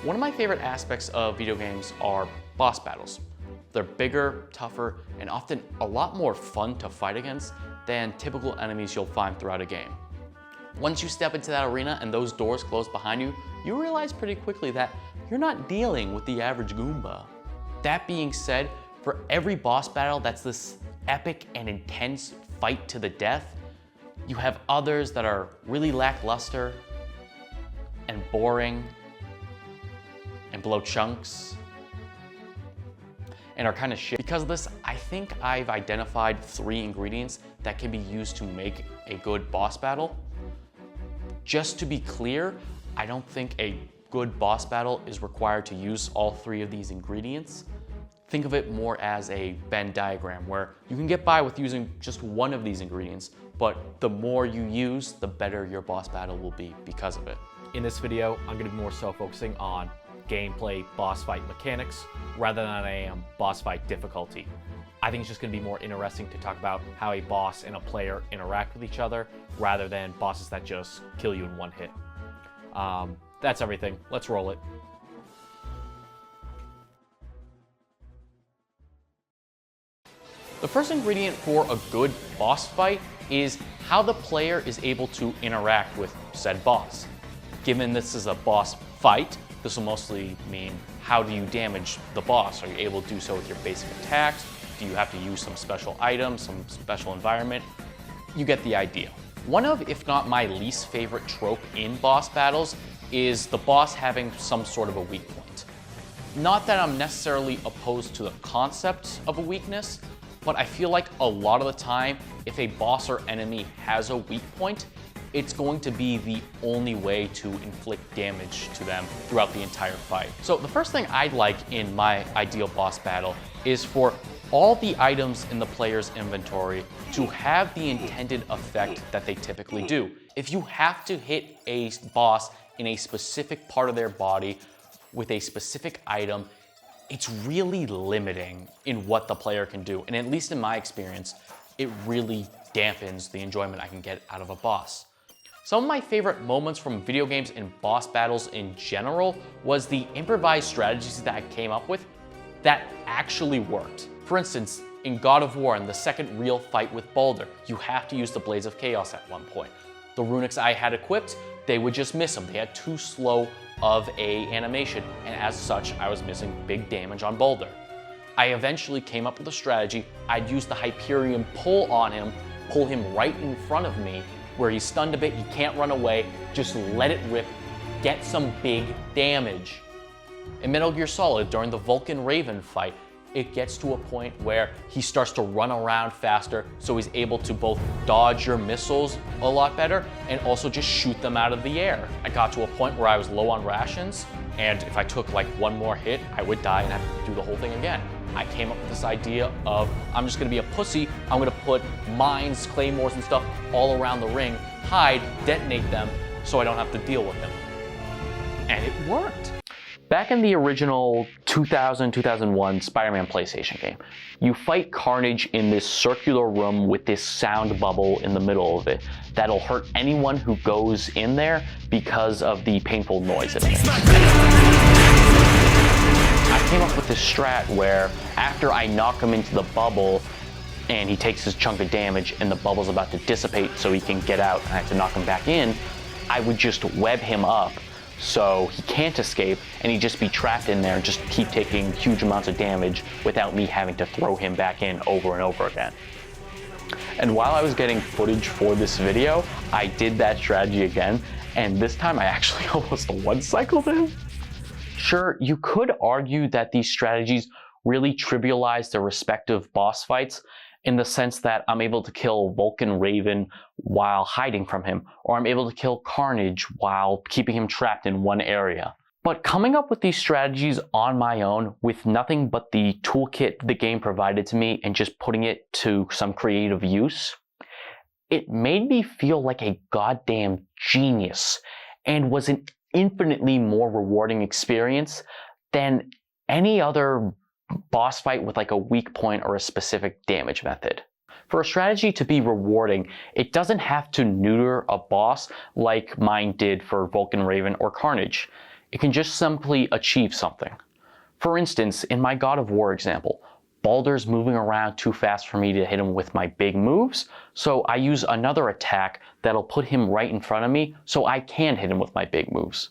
One of my favorite aspects of video games are boss battles. They're bigger, tougher, and often a lot more fun to fight against than typical enemies you'll find throughout a game. Once you step into that arena and those doors close behind you, you realize pretty quickly that you're not dealing with the average Goomba. That being said, for every boss battle that's this epic and intense fight to the death, you have others that are really lackluster and boring and blow chunks and are kind of shit. Because of this, I think I've identified 3 ingredients that can be used to make a good boss battle. Just to be clear, I don't think a good boss battle is required to use all 3 of these ingredients. Think of it more as a Venn diagram where you can get by with using just one of these ingredients, but the more you use, the better your boss battle will be because of it. In this video, I'm going to be more so focusing on gameplay, boss fight mechanics, rather than I am boss fight difficulty. I think it's just going to be more interesting to talk about how a boss and a player interact with each other, rather than bosses that just kill you in one hit. That's everything. Let's roll it. The first ingredient for a good boss fight is how the player is able to interact with said boss. Given this is a boss fight, this will mostly mean how do you damage the boss? Are you able to do so with your basic attacks? Do you have to use some special items, some special environment? You get the idea. One of, if not my least favorite trope in boss battles is the boss having some sort of a weak point. Not that I'm necessarily opposed to the concept of a weakness, but I feel like a lot of the time, if a boss or enemy has a weak point, it's going to be the only way to inflict damage to them throughout the entire fight. So the first thing I'd like in my ideal boss battle is for all the items in the player's inventory to have the intended effect that they typically do. If you have to hit a boss in a specific part of their body with a specific item, it's really limiting in what the player can do. And at least in my experience, it really dampens the enjoyment I can get out of a boss. Some of my favorite moments from video games and boss battles in general was the improvised strategies that I came up with that actually worked. For instance, in God of War, in the second real fight with Baldur, you have to use the Blades of Chaos at one point. The runics I had equipped, they would just miss them. They had too slow of a animation, and as such, I was missing big damage on Baldur. I eventually came up with a strategy. I'd use the Hyperion pull on him, pull him right in front of me, where he's stunned a bit, he can't run away, just let it rip, get some big damage. In Metal Gear Solid, during the Vulcan Raven fight, it gets to a point where he starts to run around faster, so he's able to both dodge your missiles a lot better and also just shoot them out of the air. I got to a point where I was low on rations, and if I took like one more hit, I would die and have to do the whole thing again. I came up with this idea of, I'm just gonna be a pussy, I'm gonna put mines, claymores and stuff all around the ring, hide, detonate them, so I don't have to deal with them. And it worked. Back in the original 2000-2001 Spider-Man PlayStation game, you fight Carnage in this circular room with this sound bubble in the middle of it that'll hurt anyone who goes in there because of the painful noise it makes. I came up with this strat where after I knock him into the bubble and he takes his chunk of damage and the bubble's about to dissipate so he can get out and I have to knock him back in, I would just web him up so he can't escape and he'd just be trapped in there and just keep taking huge amounts of damage without me having to throw him back in over and over again. And while I was getting footage for this video, I did that strategy again, and this time I actually almost one-cycled him. Sure, you could argue that these strategies really trivialize their respective boss fights in the sense that I'm able to kill Vulcan Raven while hiding from him, or I'm able to kill Carnage while keeping him trapped in one area. But coming up with these strategies on my own with nothing but the toolkit the game provided to me and just putting it to some creative use, it made me feel like a goddamn genius and was an infinitely more rewarding experience than any other boss fight with like a weak point or a specific damage method. For a strategy to be rewarding, it doesn't have to neuter a boss like mine did for Vulcan Raven or Carnage. It can just simply achieve something. For instance, in my God of War example, Baldur's moving around too fast for me to hit him with my big moves, so I use another attack that'll put him right in front of me so I can hit him with my big moves.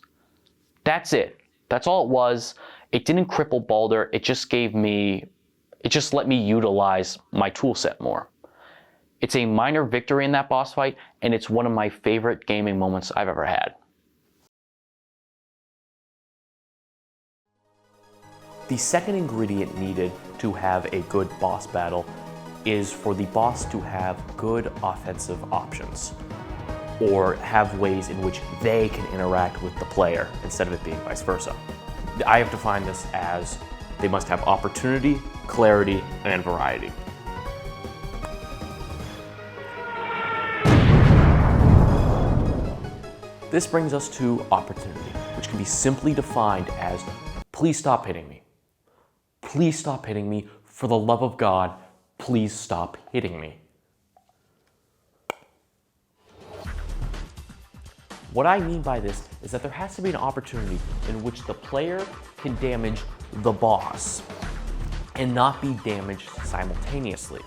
That's it. That's all it was. It didn't cripple Baldur, it just let me utilize my toolset more. It's a minor victory in that boss fight, and it's one of my favorite gaming moments I've ever had. The second ingredient needed to have a good boss battle is for the boss to have good offensive options, or have ways in which they can interact with the player instead of it being vice versa. I have defined this as they must have opportunity, clarity, and variety. This brings us to opportunity, which can be simply defined as, please stop hitting me. Please stop hitting me. For the love of God, please stop hitting me. What I mean by this is that there has to be an opportunity in which the player can damage the boss and not be damaged simultaneously.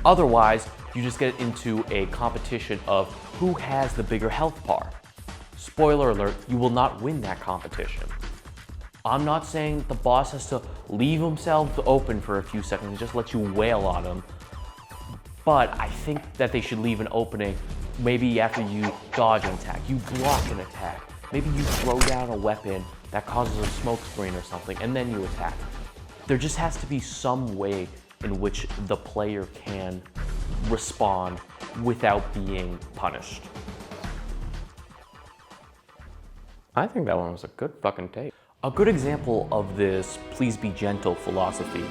Otherwise, you just get into a competition of who has the bigger health bar. Spoiler alert, you will not win that competition. I'm not saying the boss has to leave himself open for a few seconds and just let you wail on him, but I think that they should leave an opening maybe after you dodge an attack, you block an attack, maybe you throw down a weapon that causes a smoke screen or something, and then you attack. There just has to be some way in which the player can respond without being punished. I think that one was a good fucking take. A good example of this please be gentle philosophy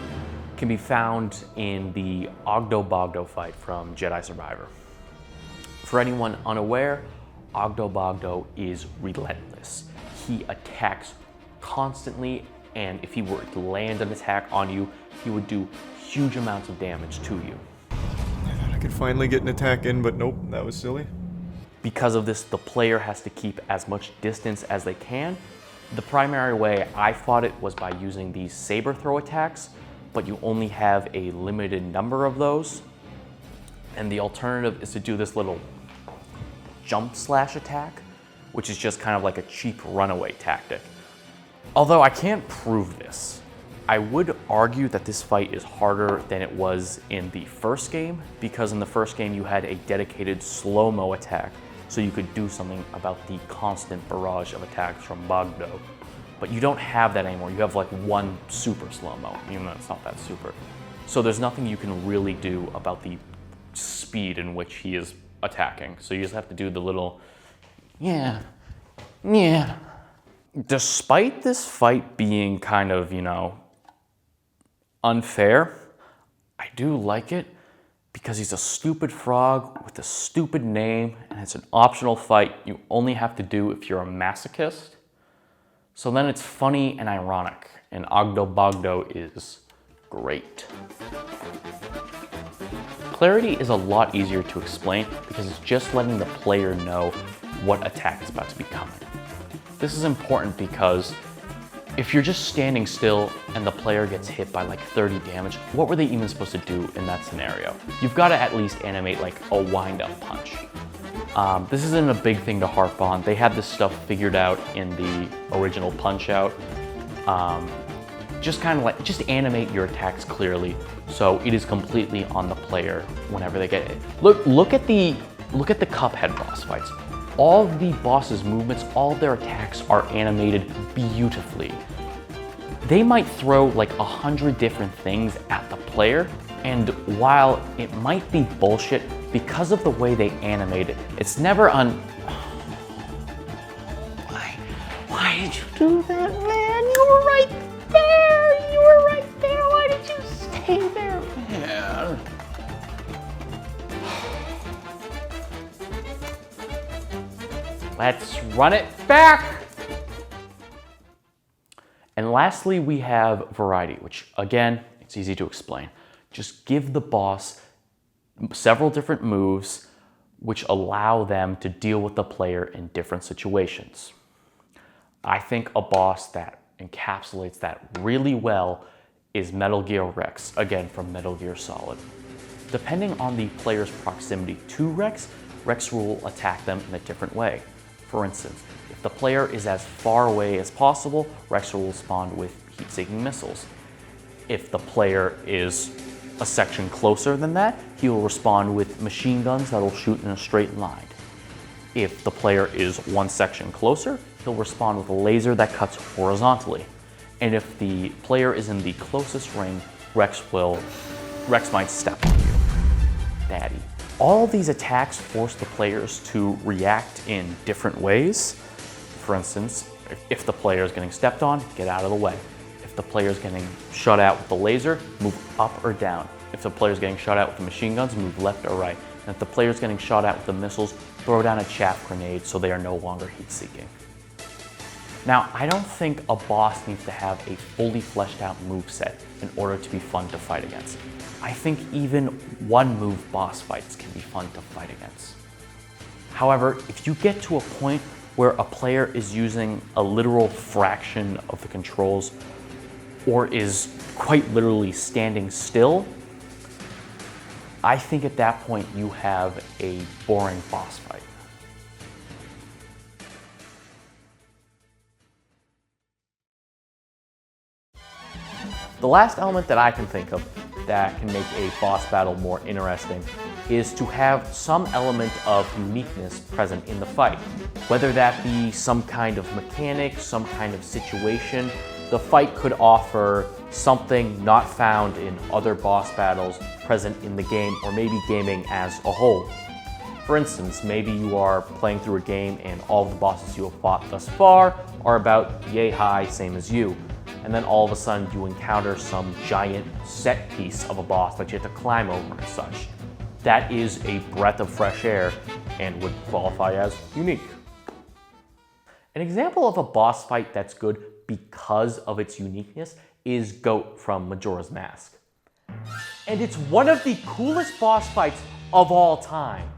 can be found in the Ogdo Bogdo fight from Jedi Survivor. For anyone unaware, Ogdo Bogdo is relentless. He attacks constantly, and if he were to land an attack on you, he would do huge amounts of damage to you. I thought I could finally get an attack in, but nope, that was silly. Because of this, the player has to keep as much distance as they can. The primary way I fought it was by using these saber throw attacks, but you only have a limited number of those. And the alternative is to do this little jump slash attack, which is just kind of like a cheap runaway tactic. Although I can't prove this, I would argue that this fight is harder than it was in the first game, because in the first game you had a dedicated slow-mo attack, so you could do something about the constant barrage of attacks from Bogdo. But you don't have that anymore. You have like one super slow-mo, even though it's not that super. So there's nothing you can really do about the speed in which he is attacking. So you just have to do the little, yeah. Despite this fight being kind of, unfair, I do like it because he's a stupid frog with a stupid name, and it's an optional fight you only have to do if you're a masochist. So then it's funny and ironic, and Ogdo Bogdo is great. Clarity is a lot easier to explain because it's just letting the player know what attack is about to be coming. This is important because if you're just standing still and the player gets hit by like 30 damage, what were they even supposed to do in that scenario? You've got to at least animate like a wind-up punch. This isn't a big thing to harp on. They had this stuff figured out in the original Punch-Out. Just animate your attacks clearly, so it is completely on the player whenever they get it. Look at the Cuphead boss fights. All the boss's movements, all their attacks are animated beautifully. They might throw like 100 different things at the player, and while it might be bullshit, because of the way they animate it, it's never Why did you do that, man? You were right there! You were right there! Why did you stay there, man? Let's run it back! And lastly, we have variety, which again, it's easy to explain. Just give the boss several different moves, which allow them to deal with the player in different situations. I think a boss that encapsulates that really well is Metal Gear Rex, again from Metal Gear Solid. Depending on the player's proximity to Rex, Rex will attack them in a different way. For instance, if the player is as far away as possible, Rex will respond with heat-seeking missiles. If the player is a section closer than that, he will respond with machine guns that will shoot in a straight line. If the player is one section closer, he'll respond with a laser that cuts horizontally. And if the player is in the closest ring, Rex might step on you. Daddy. All of these attacks force the players to react in different ways. For instance, if the player is getting stepped on, get out of the way. If the player is getting shot out with the laser, move up or down. If the player is getting shot out with the machine guns, move left or right. And if the player is getting shot out with the missiles, throw down a chaff grenade so they are no longer heat-seeking. Now, I don't think a boss needs to have a fully fleshed out moveset in order to be fun to fight against. I think even one-move boss fights can be fun to fight against. However, if you get to a point where a player is using a literal fraction of the controls or is quite literally standing still, I think at that point you have a boring boss fight. The last element that I can think of that can make a boss battle more interesting is to have some element of uniqueness present in the fight. Whether that be some kind of mechanic, some kind of situation, the fight could offer something not found in other boss battles present in the game, or maybe gaming as a whole. For instance, maybe you are playing through a game and all of the bosses you have fought thus far are about yay high, same as you. And then all of a sudden you encounter some giant set piece of a boss that you have to climb over and such. That is a breath of fresh air and would qualify as unique. An example of a boss fight that's good because of its uniqueness is Goat from Majora's Mask. And it's one of the coolest boss fights of all time.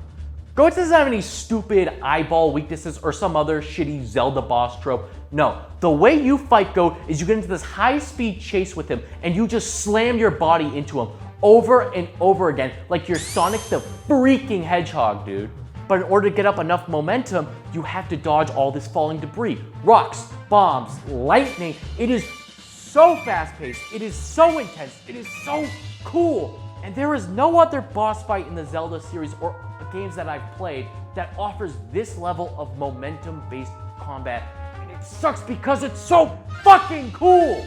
Goat doesn't have any stupid eyeball weaknesses or some other shitty Zelda boss trope. No, the way you fight Goat is you get into this high-speed chase with him and you just slam your body into him over and over again like you're Sonic the freaking Hedgehog, dude. But in order to get up enough momentum, you have to dodge all this falling debris. Rocks, bombs, lightning. It is so fast-paced, it is so intense, it is so cool. And there is no other boss fight in the Zelda series or games that I've played that offers this level of momentum-based combat. And it sucks because it's so fucking cool!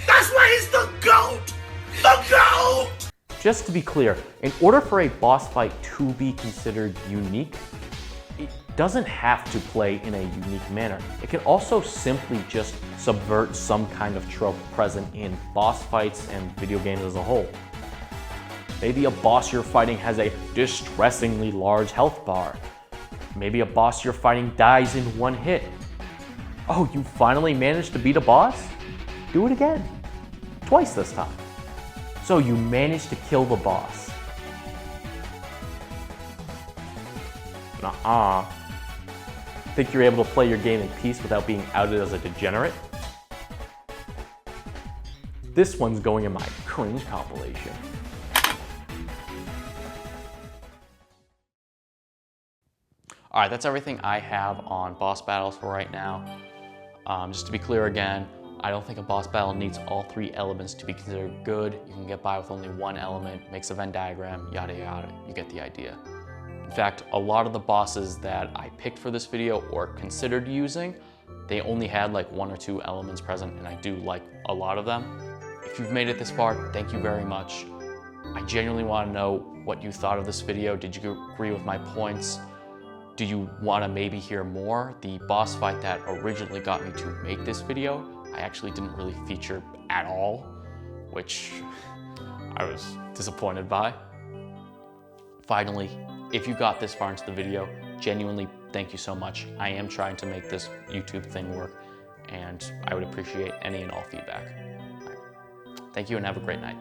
That's why he's the GOAT! The GOAT! Just to be clear, in order for a boss fight to be considered unique, it doesn't have to play in a unique manner. It can also simply just subvert some kind of trope present in boss fights and video games as a whole. Maybe a boss you're fighting has a distressingly large health bar. Maybe a boss you're fighting dies in one hit. Oh, you finally managed to beat a boss? Do it again. Twice this time. So you managed to kill the boss. Nuh-uh. Think you're able to play your game in peace without being outed as a degenerate? This one's going in my cringe compilation. All right, that's everything I have on boss battles for right now. Just to be clear again, I don't think a boss battle needs all three elements to be considered good. You can get by with only one element, makes a Venn diagram, yada yada, you get the idea. In fact, a lot of the bosses that I picked for this video or considered using, they only had like one or two elements present, and I do like a lot of them. If you've made it this far, thank you very much. I genuinely want to know what you thought of this video. Did you agree with my points? Do you want to maybe hear more? The boss fight that originally got me to make this video, I actually didn't really feature at all, which I was disappointed by. Finally, if you got this far into the video, genuinely thank you so much. I am trying to make this YouTube thing work, and I would appreciate any and all feedback. Thank you and have a great night.